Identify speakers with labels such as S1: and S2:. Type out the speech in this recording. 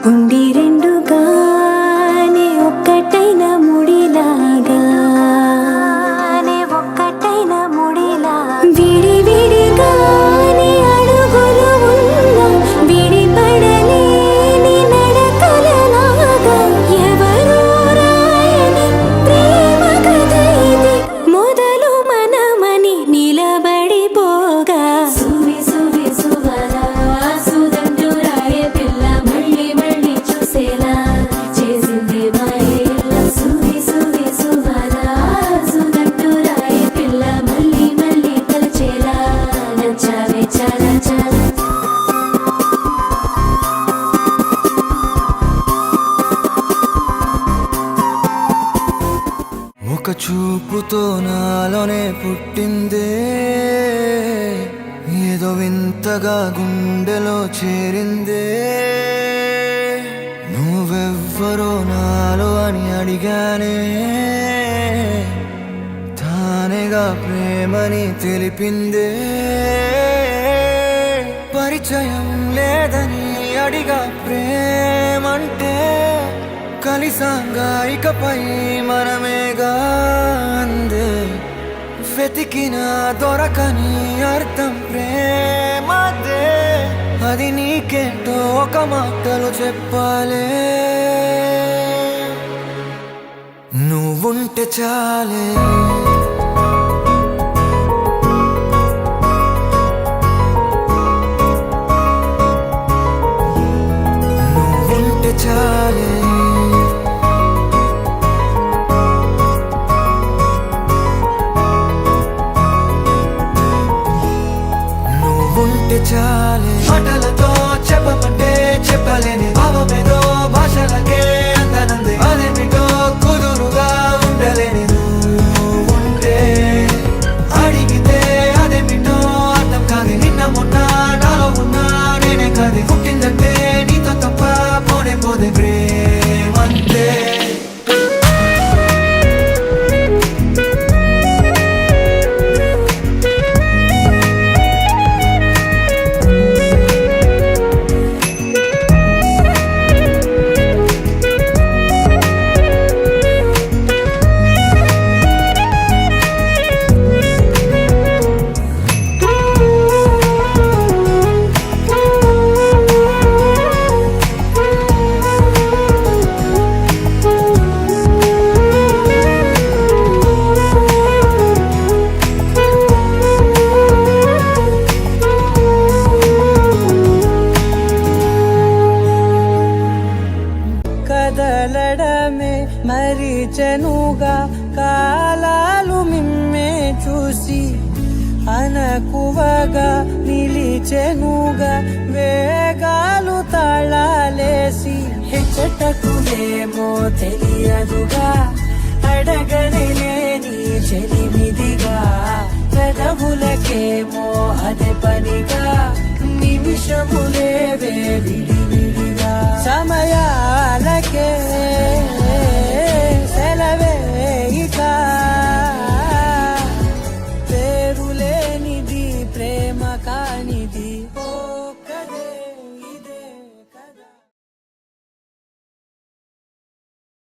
S1: ఉండి రెండుగానే ఒక్కటైన ముడిలాగా ఒక్కటైన ముడిలా విడి విడిగానే అడుగులు ఉన్న విడిపడలేని నడకలలాగా ఎవరూ రాయని ప్రేమ కథ ఇది మొదలు మనమని నిలబడిపోగా సువి సువి సువరా సుదండు రాయ పిల్ల మళ్ళీ మళ్ళీ చూసేలా చేసింది మాయేల సువి సువి సువరా సుదండు రాయ పిల్ల మళ్ళీ మళ్ళీ తలచేలా నచ్చావే చాలా చాలా
S2: ఒక చూపుతో నాలోనే పుట్టిందే ఏదో వింతగా గుండెలో చేరిందే నువ్వెవ్వరో నాలో అని అడిగానే తానేగా ప్రేమని తెలిపిందే పరిచయం లేదని అడిగా ప్రేమంటే కలిసాంగా ఇకపై మనమేగా అందే వెతికిన దొరకని అర్థం ప్రేమదే అది నీకేంటో ఒక మాటలు చెప్పాలే నువ్వుంటే చాలే నువ్వుంటే చాలే ఉంటే చాలే మాటలతో చెప్పమంటే చెప్పలేని భావమేదో భాషలకే అందనంది అదేమిటో కుదురుగా ఉండలేని ఉంటే అడిగితే అదేమిటో అర్థం కాదు నిన్న మొన్న నాలో ఉన్నా నేనే కాదు పుట్టిందంటే నీతో తప్ప పోనే పోదే ప్రేమంతే
S3: కదలడమే మరిచెనుగా కాలాలు మిమ్మే చూసి అనకువగా నిలిచెనుగా వేగాలు తాళాలేసి హెచ్చటకు ఏమో తెలియదుగా అడగలేని చెలిమిదిగా పెదవులకేమో అదే పనిగా నిమిషములేవే విడివిడిగా సమయాలకే సెలవే ఇక పేరులేనిది ప్రేమ కానిది ఓ కదే